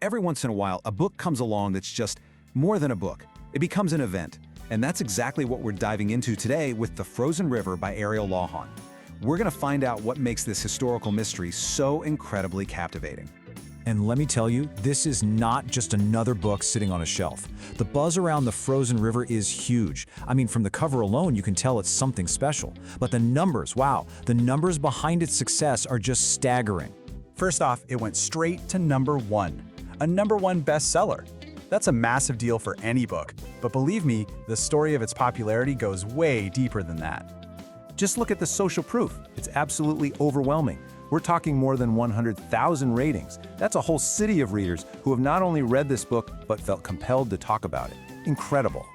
Every once in a while, a book comes along that's just more than a book. It becomes an event. And that's exactly what we're diving into today with The Frozen River by Ariel Lawhon. We're going to find out what makes this historical mystery so incredibly captivating. And let me tell you, this is not just another book sitting on a shelf. The buzz around the Frozen River is huge. I mean, from the cover alone, you can tell it's something special. But the numbers, wow, the numbers behind its success are just staggering. First off, it went straight to #1, a #1 bestseller. That's a massive deal for any book, but believe me, the story of its popularity goes way deeper than that. Just look at the social proof. It's absolutely overwhelming. We're talking more than 100,000 ratings. That's a whole city of readers who have not only read this book, but felt compelled to talk about it. Incredible.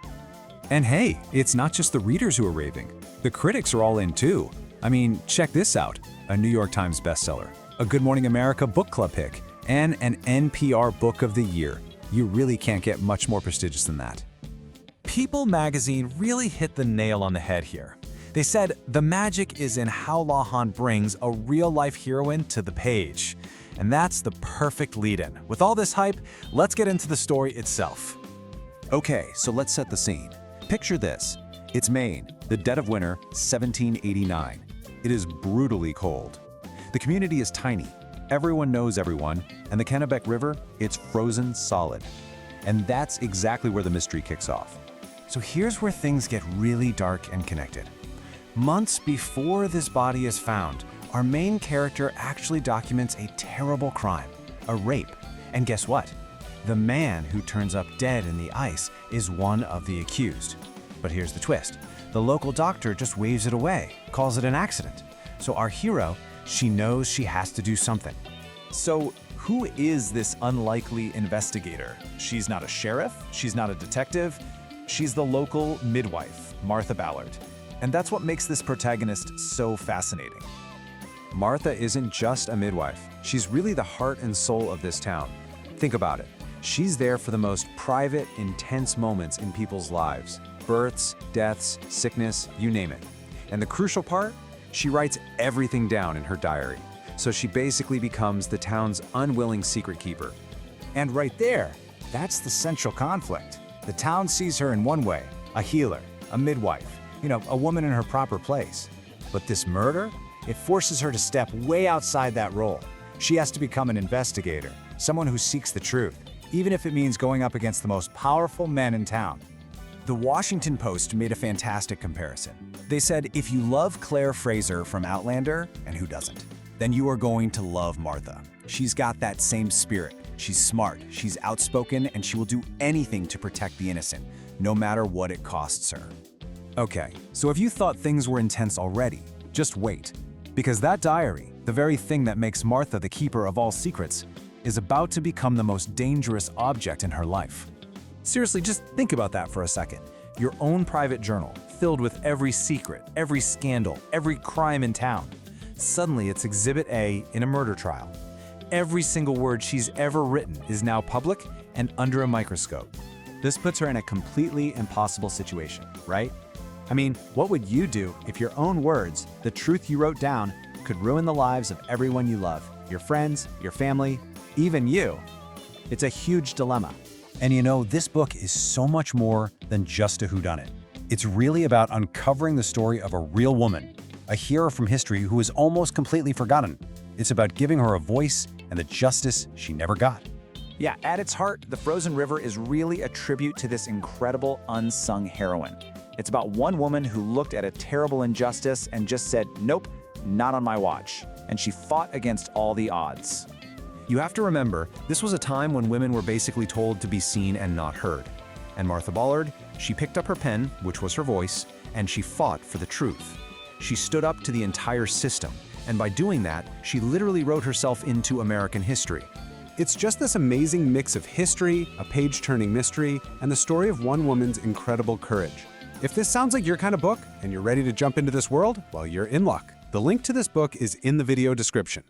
And hey, it's not just the readers who are raving. The critics are all in too. I mean, check this out. A New York Times bestseller, a Good Morning America book club pick, and an NPR Book of the Year. You really can't get much more prestigious than that. People magazine really hit the nail on the head here. They said the magic is in how Lawhon brings a real-life heroine to the page. And that's the perfect lead-in. With all this hype, let's get into the story itself. Okay, so let's set the scene. Picture this. It's Maine, the dead of winter, 1789. It is brutally cold. The community is tiny. Everyone knows everyone, and the Kennebec River, it's frozen solid. And that's exactly where the mystery kicks off. So here's where things get really dark and connected. Months before this body is found, our main character actually documents a terrible crime, a rape. And guess what? The man who turns up dead in the ice is one of the accused. But here's the twist. The local doctor just waves it away, calls it an accident. So our hero, she knows she has to do something. So, who is this unlikely investigator? She's not a sheriff, she's not a detective, she's the local midwife, Martha Ballard. And that's what makes this protagonist so fascinating. Martha isn't just a midwife. She's really the heart and soul of this town. Think about it. She's there for the most private, intense moments in people's lives. Births, deaths, sickness, you name it. And the crucial part? She writes everything down in her diary. So she basically becomes the town's unwilling secret keeper. And right there, that's the central conflict. The town sees her in one way, a healer, a midwife, a woman in her proper place. But this murder, it forces her to step way outside that role. She has to become an investigator, someone who seeks the truth, even if it means going up against the most powerful men in town. The Washington Post made a fantastic comparison. They said, if you love Claire Fraser from Outlander, and who doesn't, then you are going to love Martha. She's got that same spirit. She's smart, she's outspoken, and she will do anything to protect the innocent, no matter what it costs her. Okay, so if you thought things were intense already, just wait. Because that diary, the very thing that makes Martha the keeper of all secrets, is about to become the most dangerous object in her life. Seriously, just think about that for a second. Your own private journal, filled with every secret, every scandal, every crime in town. Suddenly, it's Exhibit A in a murder trial. Every single word she's ever written is now public and under a microscope. This puts her in a completely impossible situation, right? I mean, what would you do if your own words, the truth you wrote down, could ruin the lives of everyone you love, your friends, your family, even you? It's a huge dilemma. And this book is so much more than just a whodunit. It's really about uncovering the story of a real woman, a hero from history who is almost completely forgotten. It's about giving her a voice and the justice she never got. Yeah, at its heart, The Frozen River is really a tribute to this incredible unsung heroine. It's about one woman who looked at a terrible injustice and just said, nope, not on my watch. And she fought against all the odds. You have to remember, this was a time when women were basically told to be seen and not heard. And Martha Ballard, she picked up her pen, which was her voice, and she fought for the truth. She stood up to the entire system, and by doing that, she literally wrote herself into American history. It's just this amazing mix of history, a page-turning mystery, and the story of one woman's incredible courage. If this sounds like your kind of book, and you're ready to jump into this world, well, you're in luck. The link to this book is in the video description.